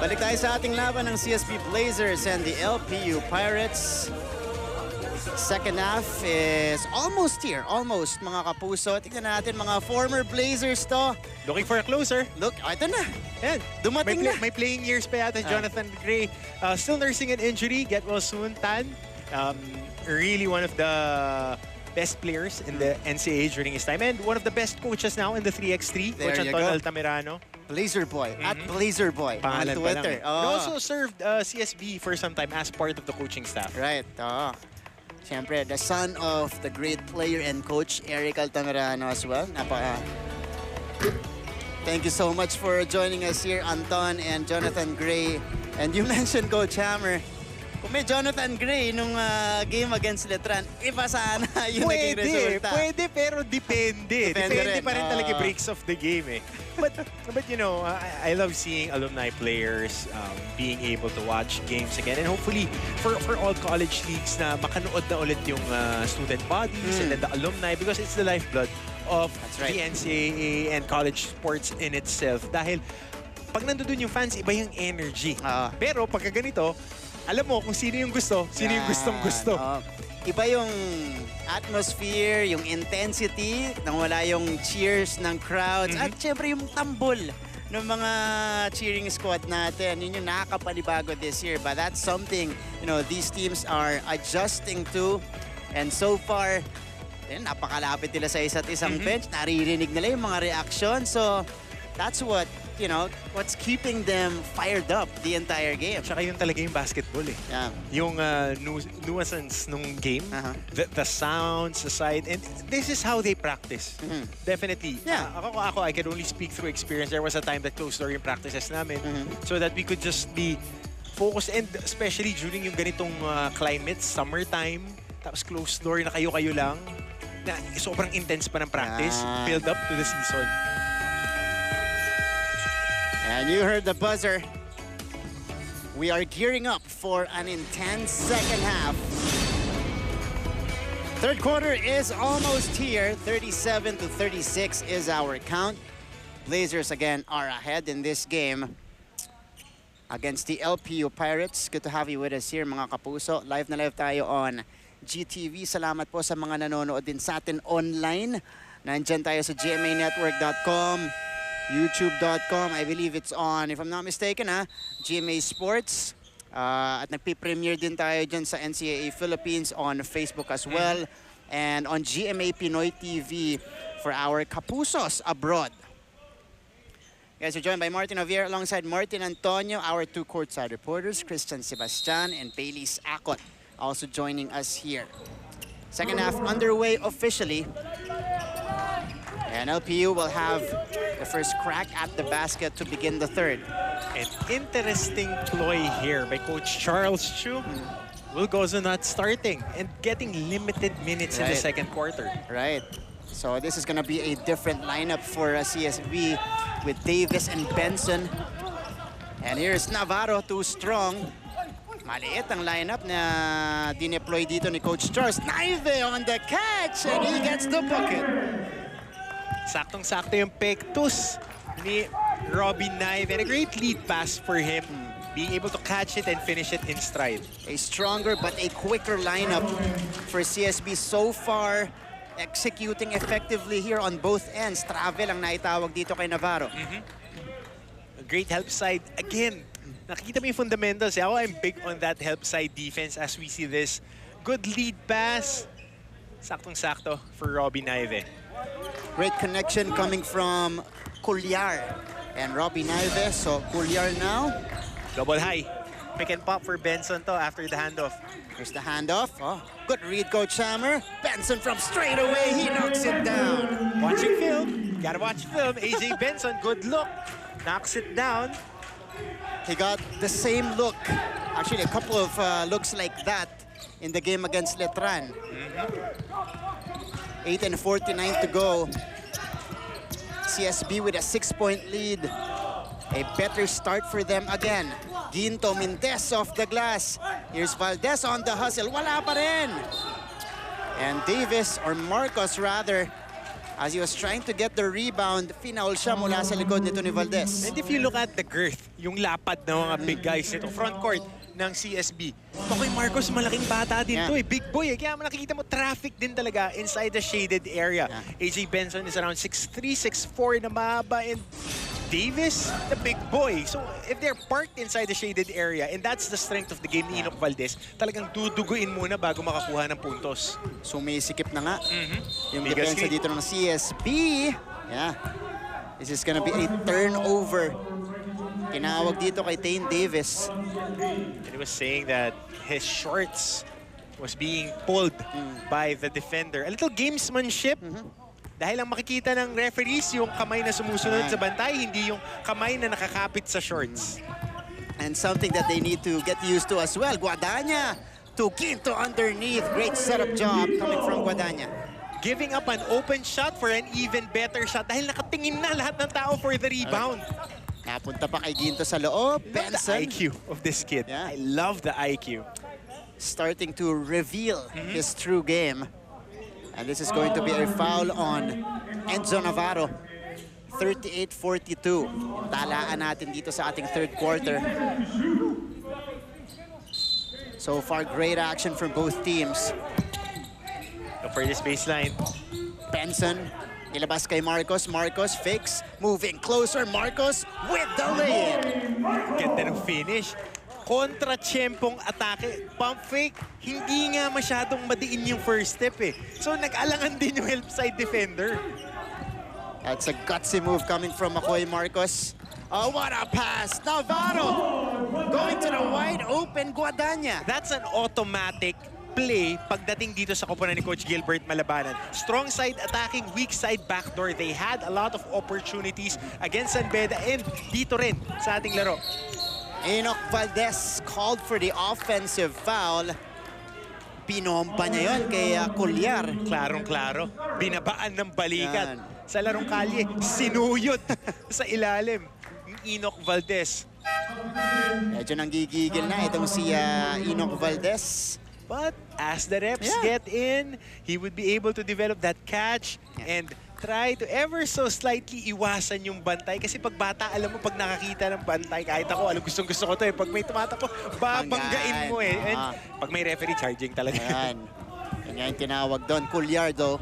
Balik tayo sa ating laban ng CSB Blazers and the LPU Pirates. Second half is almost here. Almost, mga kapuso. Tignan natin, mga former Blazers to. Looking for a closer. Look, ito na. Yan. Dumating na. May playing years pa yata, Jonathan Gray. Still nursing an injury. Get well soon, Tan. Really one of the best players in the NCAA during his time. And one of the best coaches now in the 3x3. There Coach you Anton go. Altamirano. Blazer Boy. At Blazer Boy on Pangalan pa lang. Twitter. He also served CSB for some time as part of the coaching staff. Right. Siyempre, the son of the great player and coach, Eric Altamirano as well. Thank you so much for joining us here, Anton and Jonathan Gray. And you mentioned Coach Hammer. Kung may Jonathan Gray nung game against Letran, iba sana yung naging resulta. Pwede, pero depende. Depende pa rin talaga breaks of the game eh. But you know, I love seeing alumni players being able to watch games again. And hopefully, for all college leagues na makanood na ulit yung student bodies and then the alumni because it's the lifeblood of the NCAA and college sports in itself. Dahil pag nandoon yung fans, iba yung energy. Pero pagka ganito, alam mo kung sino yung gusto, sino yung gustong-gusto. Iba yung atmosphere, yung intensity, nang wala yung cheers ng crowds, at syempre yung tambol ng mga cheering squad natin. Yun yung nakakapanibago this year. But that's something, you know, these teams are adjusting to. And so far, napakalapit nila sa isa't isang bench. Naririnig nila yung mga reaction. So, that's what, you know, what's keeping them fired up the entire game. Tsaka yun talaga yung basketball eh. Yeah. Yung nuisance nung game, the sounds, the sight, and this is how they practice. Definitely. Yeah. Ako, I can only speak through experience. There was a time that closed door yung practices namin so that we could just be focused, and especially during yung ganitong climate, summertime, tapos closed door na kayo-kayo lang, na sobrang intense pa ng practice, build up to the season. And you heard the buzzer. We are gearing up for an intense second half. Third quarter is almost here. 37-36 is our count. Blazers again are ahead in this game against the LPU Pirates. Good to have you with us here, mga kapuso. Live na live tayo on GTV. Salamat po sa mga nanonood din sa atin online. Nandyan tayo sa gmanetwork.com. YouTube.com, I believe it's on, if I'm not mistaken, GMA Sports. At nagpi-premiere din tayo dyan sa NCAA Philippines on Facebook as well. And on GMA Pinoy TV for our Kapusos abroad. Guys, we're joined by Martin Javier alongside Martin Antonio, our two courtside reporters, Christian Sebastian and Pailis Akot, also joining us here. Second half underway officially. And LPU will have the first crack at the basket to begin the third. An interesting ploy here by Coach Charles Chu. Will Gozo not starting and getting limited minutes in the second quarter. Right. So this is going to be a different lineup for CSB with Davis and Benson. And here's Navarro, too strong. Maliit ang lineup na dineploy dito ni Coach Charles. Naive on the catch and he gets the bucket. Saktong-sakto yung pektus ni Robin Naive. And a great lead pass for him. Being able to catch it and finish it in stride. A stronger but a quicker lineup for CSB so far. Executing effectively here on both ends. Travel ang naitawag dito kay Navarro. A great help side. Again, nakikita mo yung fundamentals. Ako, I'm big on that help side defense as we see this. Good lead pass. Saktong-sakto for Robin Naive. Great connection coming from Culyar and Robin Naive. So Culyar now. Double high. Pick and pop for Benson to after the handoff. Here's the handoff. Oh, good read, Coach Hammer. Benson from straight away. He knocks it down. Watching film. Gotta watch film. AJ Benson, good look. Knocks it down. He got the same look. Actually, a couple of looks like that in the game against Letran. 8:49 to go. CSB with a 6-point lead. A better start for them again. Ginto Mintes off the glass. Here's Valdez on the hustle. Wala pa rin. And Davis, or Marcos rather, As he was trying to get the rebound, finaul siya mula sa likod nito ni Valdez. And if you look at the girth, yung lapad ng mga big guys nito, front court ng CSB, Makoy Marcos, malaking bata din to eh. Big boy eh. Kaya nakikita mo, traffic din talaga inside the shaded area. AJ Benson is around 6'3", 6'4" na mahaba. And Davis, the big boy. So if they're parked inside the shaded area, and that's the strength of the game ni Enoch Valdez, talagang duduguin muna bago makakuha ng puntos. Sumisikip na nga yung Mega depensa screen. dito ng CSB. Yeah. This is gonna be a turnover. Tinawag dito kay Tane Davis. And he was saying that his shorts was being pulled by the defender. A little gamesmanship. Dahil ang makikita ng referees, yung kamay na sumusunod sa bantay, hindi yung kamay na nakakapit sa shorts. And something that they need to get used to as well. Guadagna to Quinto underneath. Great setup job coming from Guadagna. Giving up an open shot for an even better shot dahil nakatingin na lahat ng tao for the rebound. Napunta pa kay Ginto sa loob. Benson. The IQ of this kid. Yeah. I love the IQ. Starting to reveal his true game. And this is going to be a foul on Enzo Navarro. 38-42. Talaan natin dito sa ating third quarter. So far, great action from both teams. So for this baseline, Benson, nilabas kay Marcos. Marcos fakes, moving closer. Marcos with the lead. ganda ng finish. Kontra-tiyempong atake, pump fake, hindi nga masyadong madiin yung first step eh. So nag-alangan din yung help side defender. That's a gutsy move coming from Makoy Marcos. Oh, what a pass! Navarro going to the wide open Guadagna. That's an automatic play pagdating dito sa koponan ni Coach Gilbert Malabanan. Strong side attacking, weak side backdoor. They had a lot of opportunities against San Beda and dito rin sa ating laro. Enoch Valdez called for the offensive foul. Pinompa niya yun kay Cuellar. Klarong-klaro. Binabaan ng balikat. Yan. Sa larong kalye, sinuyot sa ilalim ng Enoch Valdez. Medyo nanggigigil na itong si Enoch Valdez. But as the reps get in, he would be able to develop that catch and try to ever so slightly iwasan yung bantay. Kasi pag bata, alam mo, pag nakakita ng bantay, kahit ako, alam, gustong-gusto ko to eh. Pag may tumatakbo, babanggain mo eh. And pag may referee, charging talaga. Ayan. Yan nga yung tinawag doon. Cuellar, though,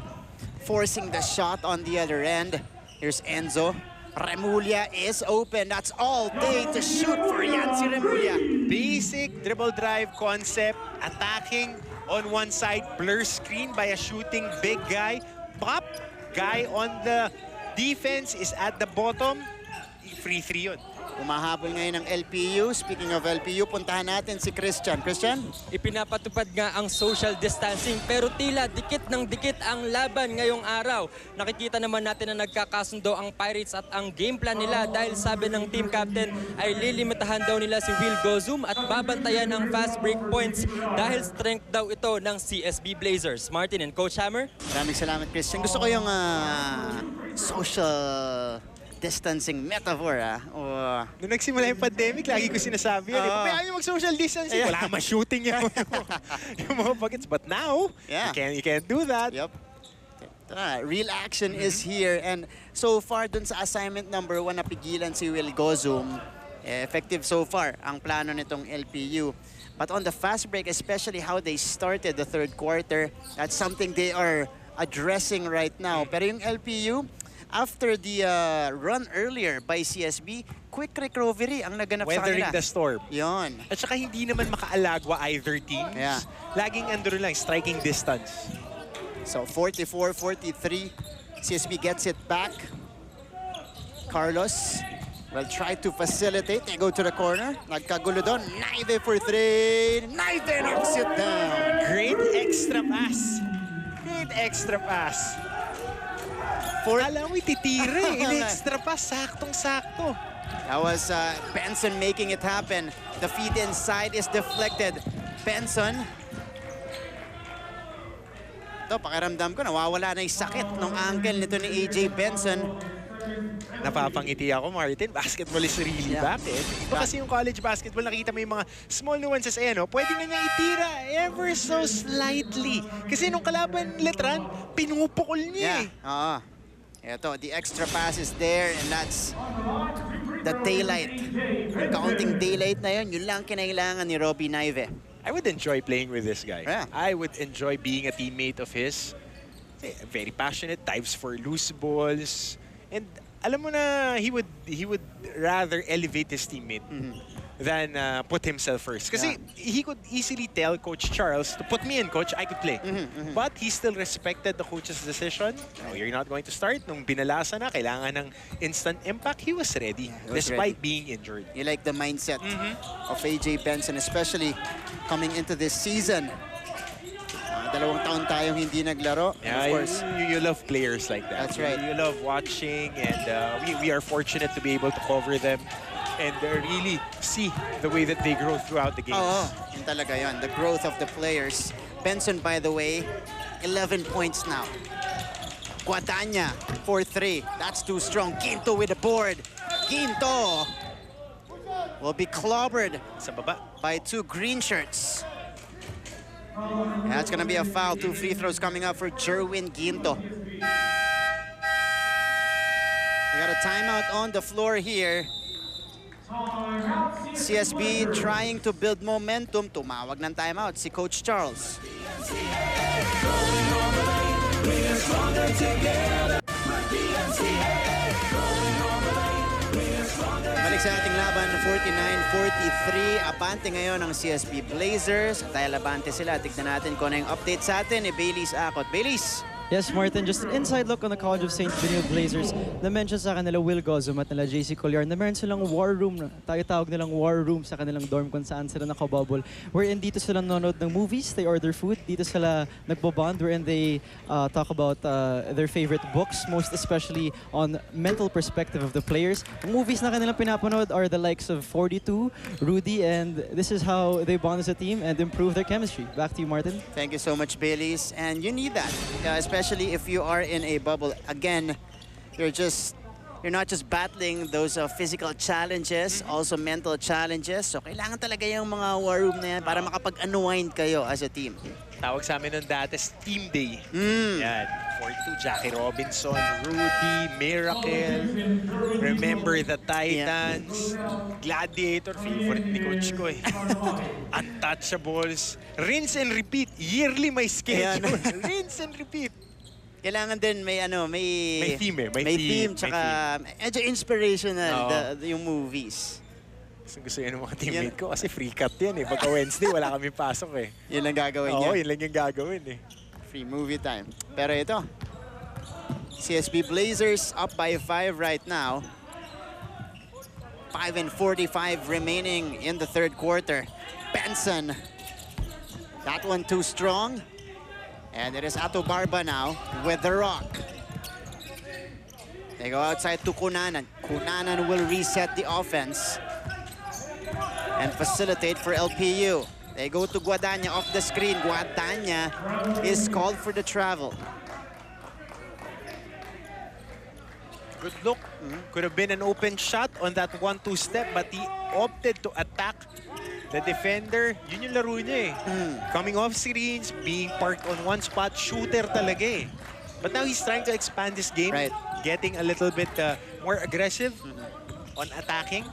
forcing the shot on the other end. Here's Enzo. Remulla is open. That's all day to shoot for Yancy Remulla. Basic dribble drive concept, attacking on one side, blur screen by a shooting big guy, pop, guy on the defense is at the bottom, free three yun. Umahabol ngayon ng LPU. Speaking of LPU, puntahan natin si Christian. Christian? Ipinapatupad nga ang social distancing pero tila dikit ng dikit ang laban ngayong araw. Nakikita naman natin na nagkakasundo ang Pirates at ang game plan nila dahil sabi ng team captain ay lilimitahan daw nila si Will Gozum at babantayan ang fast break points dahil strength daw ito ng CSB Blazers. Martin and Coach Hammer. Maraming salamat, Christian. Gusto ko yung social distancing metaphor, Nung nagsimula yung pandemic, lagi ko sinasabi yan. Pabayaan nyo mag-social distancing. Wala ma-shooting yan. Yung mga buckets. But now, you can't do that. Yep. Real action is here. And so far, dun sa assignment number 1, napigilan si Will Gozum. Effective so far ang plano nitong LPU. But on the fast break, especially how they started the third quarter, that's something they are addressing right now. Pero yung LPU, after the run earlier by CSB, quick recovery ang naganap sa kanila. Weathering the storm. Yon. At saka hindi naman makaalagwa either teams. Yeah. Laging andun lang, striking distance. So 44-43, CSB gets it back. Carlos will try to facilitate. They go to the corner. Nagkagulo doon. Naive for 3. Naive knocks it down. Great extra pass. Great extra pass. Alam mo, ititira eh. In-extra pass, saktong-sakto. That was Benson making it happen. The feed inside is deflected. Benson. Ito, pakiramdam ko, nawawala na yung sakit ng ankle nito ni AJ Benson. Napapangiti ako, Martin. Basketball is really back eh. Iba kasi yung college basketball, nakita mo yung mga small nuances eh, no? Pwede na niya itira ever so slightly. Kasi nung kalaban Letran, pinupukol niya eh. Ito, the extra pass is there, and that's the daylight. Ang kaunting daylight na yun lang kinailangan ni Robbie Naive. I would enjoy playing with this guy. Yeah. I would enjoy being a teammate of his. Very passionate, dives for loose balls. And alam mo na, he would rather elevate his teammate than put himself first. Kasi he could easily tell Coach Charles to put me in, Coach, I could play. But he still respected the coach's decision. No, you're not going to start. Nung binalasa na, kailangan ng instant impact, he was ready, despite being injured. You like the mindset of AJ Benson, especially coming into this season. 2 taon tayong hindi naglaro. Yeah, of course, you love players like that. That's right. You love watching, and we are fortunate to be able to cover them and really see the way that they grow throughout the games. yun talaga yun. The growth of the players. Benson, by the way, 11 points now. Guadagna, 4-3. That's too strong. Quinto with the board. Quinto will be clobbered Sa baba. by 2 green shirts. That's gonna be a foul. 2 free throws coming up for Jerwin Ginto. We got a timeout on the floor here. CSB trying to build momentum. Tumawag ng timeout si Coach Charles. Balik sa ating laban, 49-43. Abante ngayon ang CSB Blazers. Dahil abante sila, tignan natin kung ano yung update sa atin ni Baileys Akot. Baileys! Yes, Martin, just an inside look on the College of St. Benilde Blazers. Na-mention sa kanila Will Gozum at nila JC Collier na meron silang war room, tawag nilang war room sa kanilang dorm kung saan sila nakabubble. Wherein dito sila nanonood ng movies, they order food, dito sila nagbobond, wherein they talk about their favorite books, most especially on mental perspective of the players. Ang movies na kanilang pinapanood are the likes of 42, Rudy, and this is how they bond as a team and improve their chemistry. Back to you, Martin. Thank you so much, Baileys. And you need that, especially if you are in a bubble. Again, you're not just battling those physical challenges, also mental challenges. So kailangan talaga yung mga war room na yan para makapag-unwind kayo as a team. Tawag sa amin nun dati, Team Day. Yan. 42, Jackie Robinson, Rudy, Miracle, Remember the Titans, Gladiator, favorite ni Coach ko eh. Untouchables, rinse and repeat. Yearly may schedule. Rinse and repeat. Kailangan din may theme eh. May theme, tsaka medyo inspirational yung movies. Gusto yun ng mga teammate ko kasi free cut yan eh. Pagka Wednesday, wala kami pasok eh. Yun lang gagawin niya. Oo, yun lang yung gagawin eh. Free movie time. Pero ito, CSB Blazers up by 5 right now. 5:45 remaining in the third quarter. Benson, that one too strong. And it is Ato Barba now with the rock. They go outside to Kunanan. Kunanan will reset the offense and facilitate for LPU. They go to Guadagna off the screen. Guadagna is called for the travel. Good look. Could have been an open shot on that 1-2 step, but he opted to attack the defender. Yun yung laro niya eh. Coming off screens, being parked on one spot, shooter talaga eh. But now he's trying to expand this game, getting a little bit more aggressive on attacking.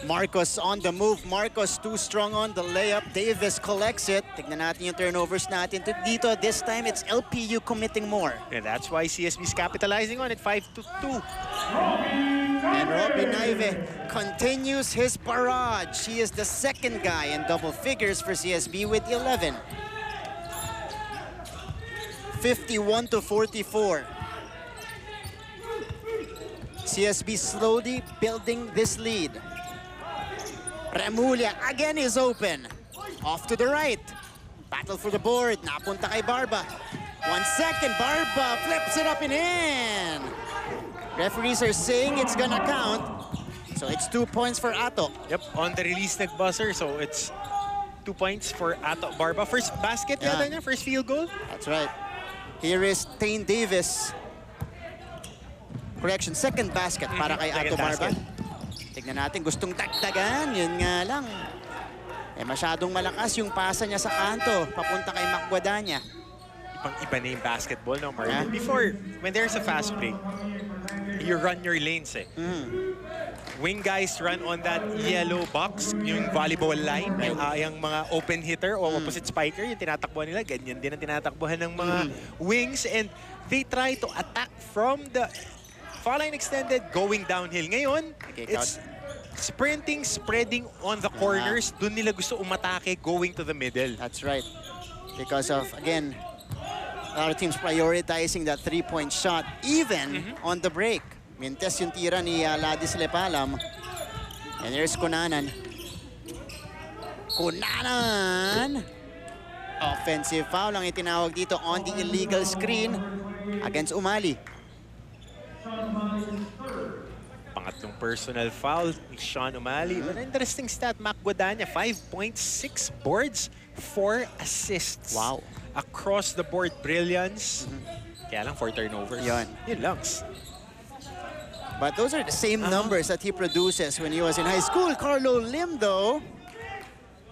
Marcos on the move. Marcos too strong on the layup. Davis collects it. Tignan natin yung turnovers natin dito. This time it's LPU committing more. And that's why CSB is capitalizing on it. 5-2. And Robbie Naive continues his barrage. He is the second guy in double figures for CSB with 11. 51-44. CSB slowly building this lead. Remulla again is open. Off to the right. Battle for the board. Napunta kay Barba. 1 second. Barba flips it up and in. Referees are saying it's gonna count. So it's 2 points for Ato. Yep, on the release nag-buzzer. So it's 2 points for Ato Barba. First basket yata niya, first field goal. That's right. Here is Tane Davis. Correction, second basket para kay Ato Barba. Tignan natin, gustong dagdagan. Yun nga lang. Masyadong malakas yung pasa niya sa kanto. Papunta kay Guadagna. pang iba na yung basketball, no, Marlon? Yeah. Before, when there's a fast break, you run your lanes, eh. Wing guys run on that yellow box, yung volleyball line, yung mga open hitter o opposite spiker, yung tinatakbuhan nila, ganyan din ang tinatakbuhan ng mga wings, and they try to attack from the foul line extended, going downhill. Ngayon, it's sprinting, spreading on the corners. Doon nila gusto umatake, going to the middle. That's right. Because of, again, a lot of teams prioritizing that three-point shot, even on the break. Mintes yung tira ni Ladis Lepalam. And there's Kunanan. Kunanan! Offensive foul ang itinawag dito on the illegal screen against Umali. Pangatlong personal foul ni Sean Umali. An interesting stat, Mac Guadagna, 5.6 boards, 4 assists. Wow. Across the board brilliance. Kaya lang 4 turnovers. Yun lang. But those are the same numbers that he produces when he was in high school. Carlo Lim, though,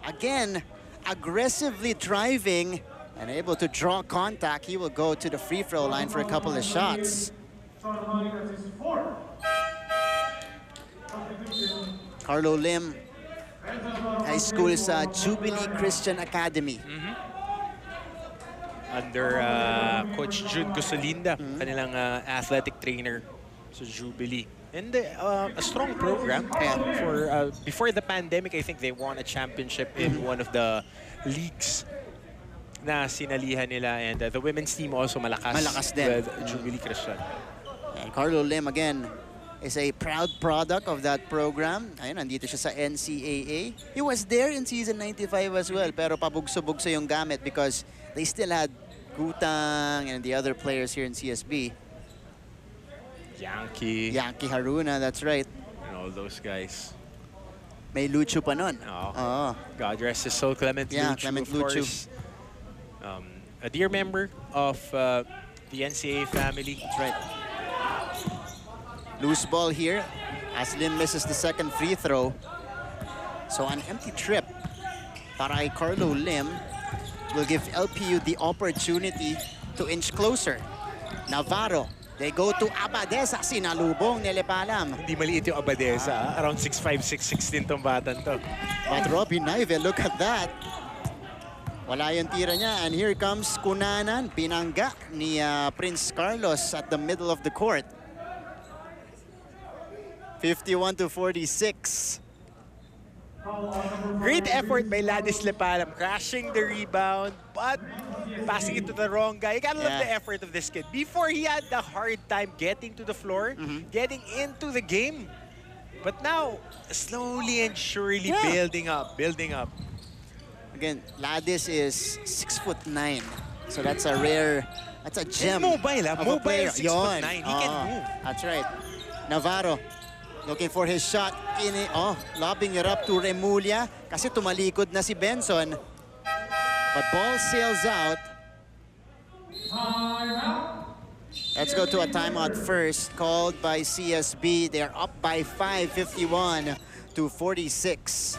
again, aggressively driving and able to draw contact. He will go to the free throw line for a couple of shots. Carlo Lim, high school sa Jubilee Christian Academy. Under Coach Jun Gusolinda, kanilang athletic trainer sa Jubilee. And a strong program. For before the pandemic, I think they won a championship in one of the leagues na sinalihan nila. And the women's team also malakas. Malakas din. With Jubilee Christian. And Carlo Lim, again, is a proud product of that program. Ayun, nandito siya sa NCAA. He was there in season 95 as well, pero pabugso-bugso yung gamit because they still had Gutang and the other players here in CSB. Yankee Haruna, that's right. and all those guys. May Lucho pa nun. God rest his soul, Clement Lucho, Clement of Lucho. course. A dear member of the NCAA family. That's right. Loose ball here as Lim misses the second free throw. So an empty trip para kay Carlo Lim will give LPU the opportunity to inch closer. Navarro, they go to Abadesa, sinalubong ni Lepalam. Hindi maliit yung Abadesa. Around 6'5", 6'6" din tong batan to. But Robbie Naive, look at that. Wala yung tira niya. And here comes Kunanan, pinangga ni Prince Carlos at the middle of the court. 51-46. Great effort by Ladis Lepalam, crashing the rebound, but passing it to the wrong guy. You gotta love the effort of this kid. Before, he had the hard time getting to the floor, getting into the game. But now, slowly and surely building up. Again, Ladis is 6'9". So that's a rare, that's a gem. He's mobile, of a player. 6'9". He can move. That's right. Navarro, looking for his shot. Lobbing it up to Remulla kasi tumalikod na si Benson. But ball sails out. Let's go to a timeout first, called by CSB. They're up by 5, 51-46.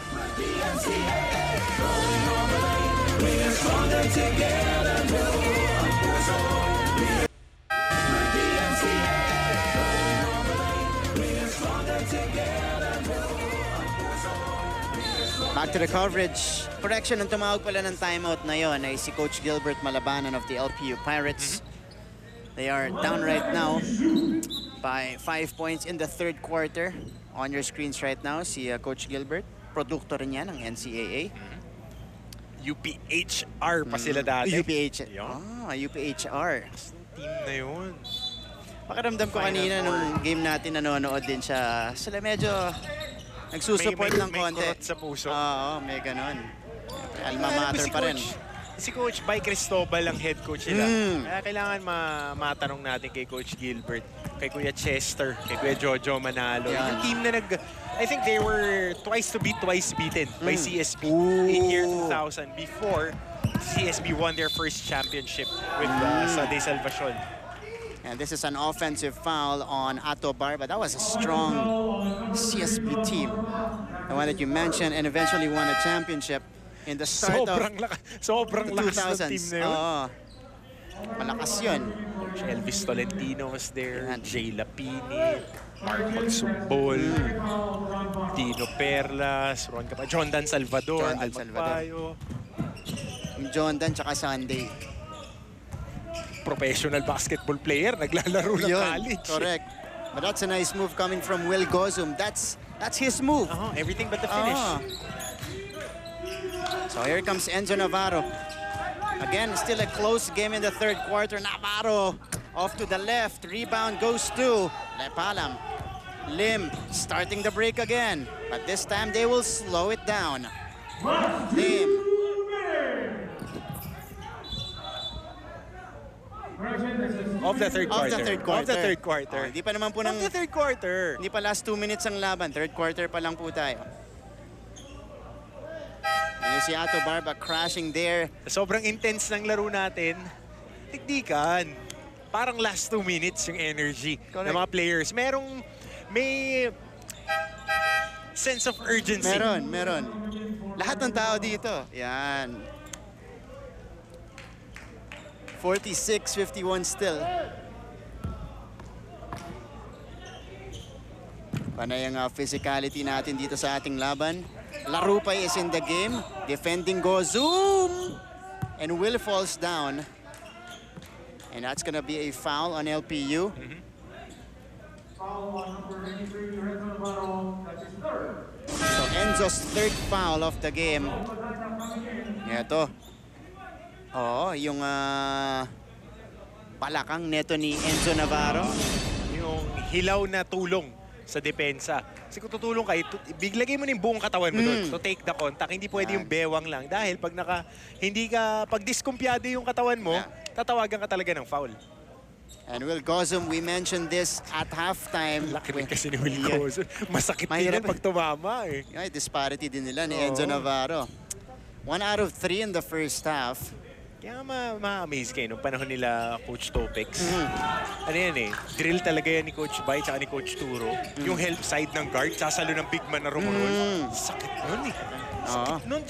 Back to the coverage. Correction, ang tumawag pala ng timeout na yon ay si Coach Gilbert Malabanan of the LPU Pirates. They are down right now by 5 points in the third quarter. On your screens right now, si Coach Gilbert. Produkto rin yan ng NCAA. UPHR pa sila dati. UPHR. Team na yun. Pakiramdam ko kanina nung game natin, nanonood din siya. Sila medyo nagsusupport ng konti. May kurot sa puso. Oo, may ganon. Alma mater pa rin. Si Coach Bay Cristobal ang head coach nila. Kaya kailangan matanong natin kay Coach Gilbert, kay Kuya Chester, kay Kuya Jojo Manalo. Yung team na I think they were twice beaten by CSB in year 2000 before CSB won their first championship with Sade Salvacion. And this is an offensive foul on Ato Barba. That was a strong CSB team. The one that you mentioned and eventually won a championship in the start Sobrang lakas ng team na yun. Malakas yun. Coach Elvis Tolentino was there. Yan. Jay Lapini. Mark Magsumbol. Dino Perlas. Ron Capa. John Dan Salvador. John Dan Al Salvador. Magpayo. Yung Jondan tsaka Sunday. Professional basketball player. Naglalaro ng Yun, college. correct. But that's a nice move coming from Will Gozum. That's his move. Everything but the finish. So here comes Enzo Navarro. Again, still a close game in the third quarter. Navarro off to the left. Rebound goes to Lepalam. Lim starting the break again. But this time they will slow it down. Lim. Of the third quarter. Of the third quarter. Of the third quarter. Hindi pa naman po Of the third quarter. Hindi pa last 2 minutes ang laban. Third quarter pa lang po tayo. Yung si Ato Barba crashing there. Sobrang intense ng laro natin. Tikdikan. Parang last 2 minutes yung energy Correct. ng mga players. May sense of urgency. Meron. Lahat ng tao dito. Yan. 46-51 still. Panay ang physicality natin dito sa ating laban. Larupay is in the game. Defending Gozum. And Will falls down. And that's gonna be a foul on LPU. So Enzo's third foul of the game. Ito. Yung palakang neto ni Enzo Navarro. Yung hilaw na tulong sa depensa. Kasi kung tutulong ka, biglagay mo na yung buong katawan mo doon to take the contact. Hindi pwede yung bewang lang. Dahil pag diskumpiyado yung katawan mo, tatawagan ka talaga ng foul. And Will Gozum, we mentioned this at halftime. Laki rin kasi ni Will Gozum. Masakit din yan pag tumama eh. Yung disparity din nila ni Enzo Navarro. 1 out of 3 in the first half. Kaya ma-amaze kayo nung panahon nila Coach Topex. Ano yan eh, drill talaga yan ni Coach Bay tsaka ni Coach Turo. Yung help side ng guard, sasalo ng big man na rumurol. Sakit nun eh. Sakit nun.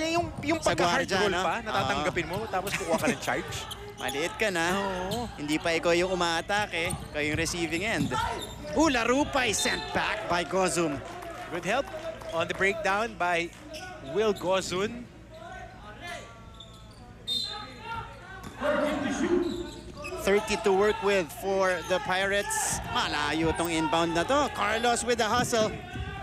Yung pagka-hard roll pa, natatanggapin mo, tapos kukuha ka ng charge. Maliit ka na. Hindi pa ikaw yung umaatake, ikaw yung receiving end. Larupay sent back by Gozum. Good help on the breakdown by Will Gozun. 30 to work with for the Pirates. Malayo tong inbound na to. Carlos with the hustle.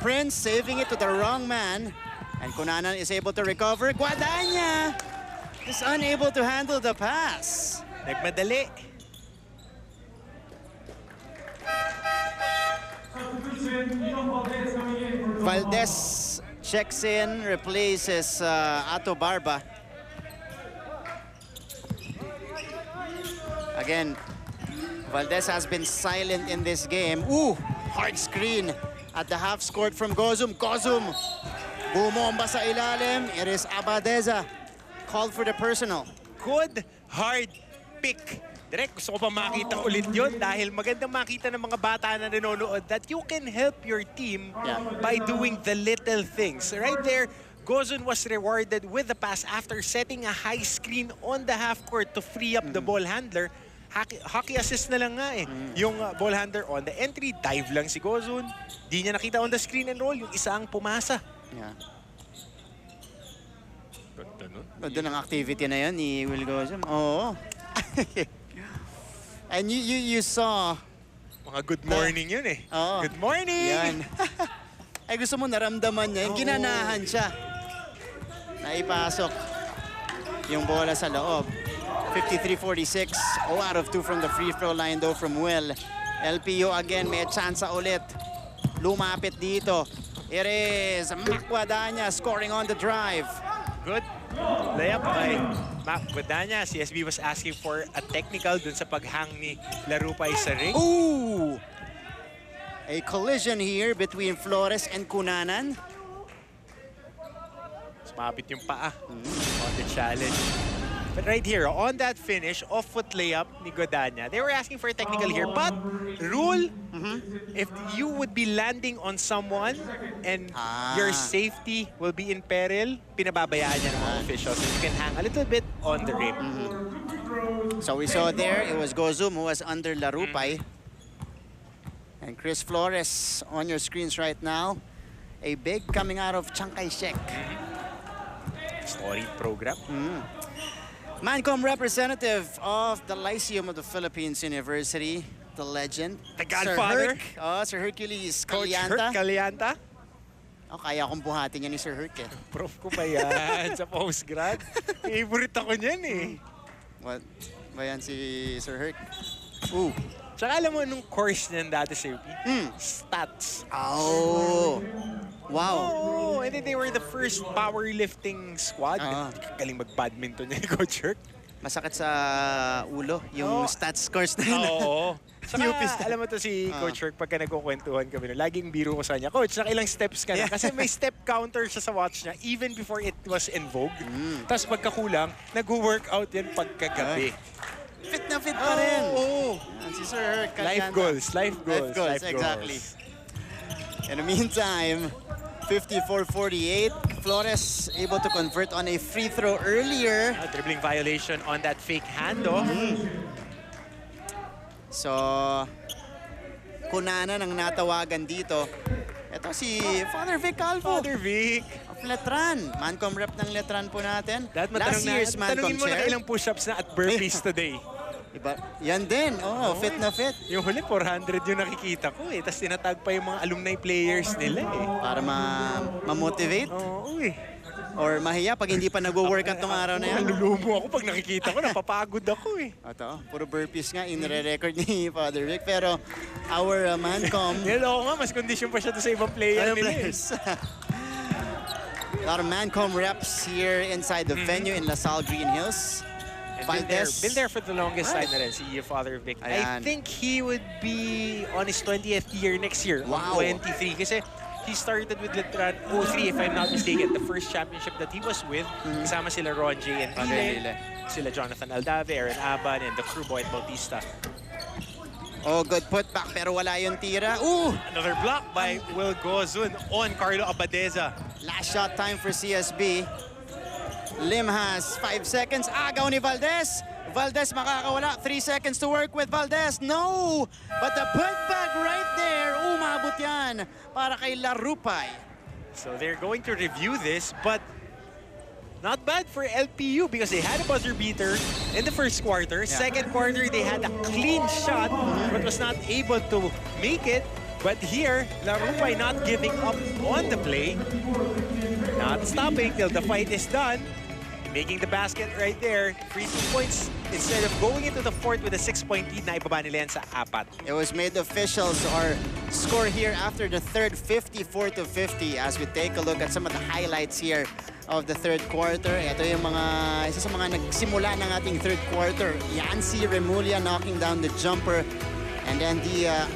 Prince saving it to the wrong man. And Cunanan is able to recover. Guadaña is unable to handle the pass. Nagmadali. Valdez checks in, replaces Ato Barba. Again, Valdez has been silent in this game. Hard screen at the half court from Gozum. Gozum, bumomba sa ilalim. It is Abadeza. Called for the personal. Good, hard pick. Direk, gusto ko pa makita ulit yun dahil magandang makita ng mga bata na nanonood that you can help your team by doing the little things. Right there, Gozun was rewarded with the pass after setting a high screen on the half court to free up the ball handler. Hockey assist na lang nga eh. Yung ball handler on the entry, dive lang si Gozun. Di niya nakita on the screen and roll, yung isa ang pumasa. Ganda nun. Doon ang activity na yun ni Will Gozum. Oo. And you saw... Mga good morning yun eh. Good morning! Yan. Ay gusto mo naramdaman niya, yung ginanahan siya. Naipasok yung bola sa loob. 53-46. 0 out of 2 from the free throw line though from Will. LPU again, may chance ulit. Lumapit dito. It is Mac Guadaña scoring on the drive. Good layup by Mac Guadaña. CSB was asking for a technical dun sa paghang ni Larupay sa ring. A collision here between Flores and Cunanan. Sumabit yung paa on the challenge. But right here, on that finish, off-foot layup ni Guadaña, they were asking for a technical here. But rule, if you would be landing on someone and your safety will be in peril, pinababayaan niya ng mga officials. So you can hang a little bit on the rim. So we saw there, it was Gozum who was under Larupay. And Chris Flores on your screens right now. A big coming out of Chiang Kai-shek. Storied program. Mancom representative of the Lyceum of the Philippines University, the legend. The Godfather. Sir Hercules Coach Calianta. Herc Calianta. Oh, kaya akong buhatin yan ni Sir Herc eh. Prof ko ba yan sa postgrad? Favorite ako niyan eh. What? Ba yan si Sir Herc? Ooh. Tsaka alam mo nung course niyan dati sa UP? Stats. Oh. Wow. Oh, and then they were the first powerlifting squad. Galing mag-badminton ni Coach Herc. Masakit sa ulo yung stats scores na yun. Oo. Saka, UP stats. alam mo to si Coach Herc, pagka nagkukwentuhan kami, laging biro ko sa kanya, Coach, nakailang steps ka na? Kasi may step counter siya sa watch niya even before it was in vogue. Tapos pagkakulang, nag-workout yan pagkagabi. Fit na fit pa rin. Oo. Yan, si Sir Herc. Life goals, life goals, life goals. Exactly. In the meantime, 54-48. Flores able to convert on a free throw earlier. A dribbling violation on that fake handoff. So, kunana nang natawagan dito. Ito si Father Vic Calvo. Father Vic. Of Letran. Mancom rep ng Letran po natin. Last year's Mancom tanungin mo na chair. ilang push-ups na at burpees today. Iba, yan din. Oh, fit na fit. Yung huli, 400 yung nakikita ko eh. Tapos tinatag pa yung mga alumni players nila eh. Para ma-motivate. Oo eh. Or mahiya pag hindi pa nag-workout tong araw na yan. Nalulumo ako pag nakikita ko, napapagod ako eh. Ito, puro burpees nga, inire-record ni Father Vic. Pero our Mancom... Niloko nga, mas condition pa siya doon sa ibang player nila. players. A lot of Mancom reps here inside the venue in LaSalle Green Hills. Been there for the longest time na rin, si Father Vic. I Ayan. think he would be on his 20th year next year, Wow. 23. Kasi he started with Letran 03, if I'm not mistaken, the first championship that he was with. Kasama sila Ron J. and Lile, sila Jonathan Aldave, Aaron Aban, and the crew boy at Bautista. Oh, good putback pero wala yung tira. Ooh! Another block by Will Gozun on Carlo Abadeza. Last shot time for CSB. Lim has 5 seconds. Agaw ni Valdez. Valdez makakawala. 3 seconds to work with Valdez. No! But the putback right there. Umabot yan para kay Larupay. So they're going to review this, but not bad for LPU because they had a buzzer beater in the first quarter. Second quarter, they had a clean shot, but was not able to make it. But here, Larupay not giving up on the play. Not stopping till the fight is done. Making the basket right there. Free 2 points instead of going into the fourth with a 6-point lead na ibaba nila yan sa 4. It was made official, so our score here after the third, 54-50, as we take a look at some of the highlights here of the third quarter. Ito yung isa sa mga nagsimula ng ating third quarter. Yancy Remulla knocking down the jumper. And then the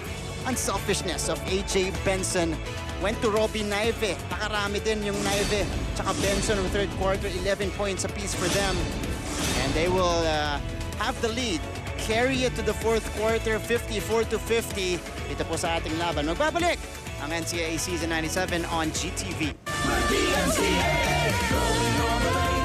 unselfishness of AJ Benson went to Robbie Naive. Nakarami din yung Naive. Tsaka Benson in the third quarter, 11 points apiece for them. And they will have the lead. Carry it to the fourth quarter, 54-50. Ito po sa ating laban. Magbabalik ang NCAA Season 97 on GTV. The NCAA going on